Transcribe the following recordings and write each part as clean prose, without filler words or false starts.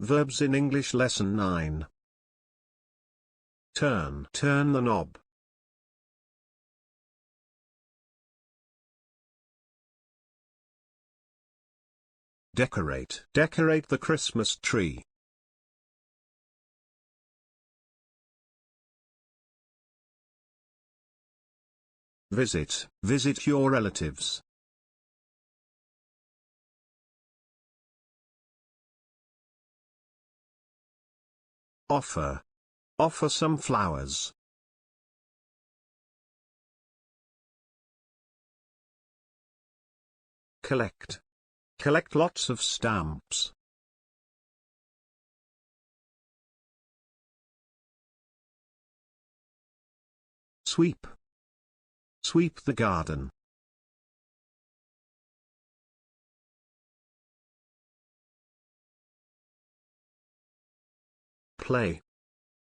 Verbs in English Lesson 9. Turn the knob. Decorate the Christmas tree. Visit your relatives. Offer some flowers. Collect lots of stamps. Sweep the garden.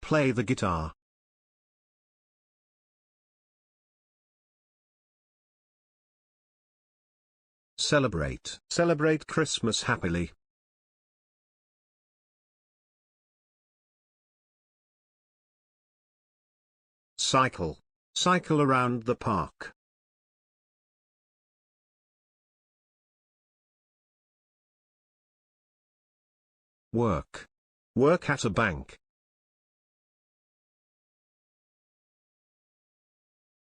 Play the guitar. Celebrate Christmas happily. Cycle around the park. Work at a bank.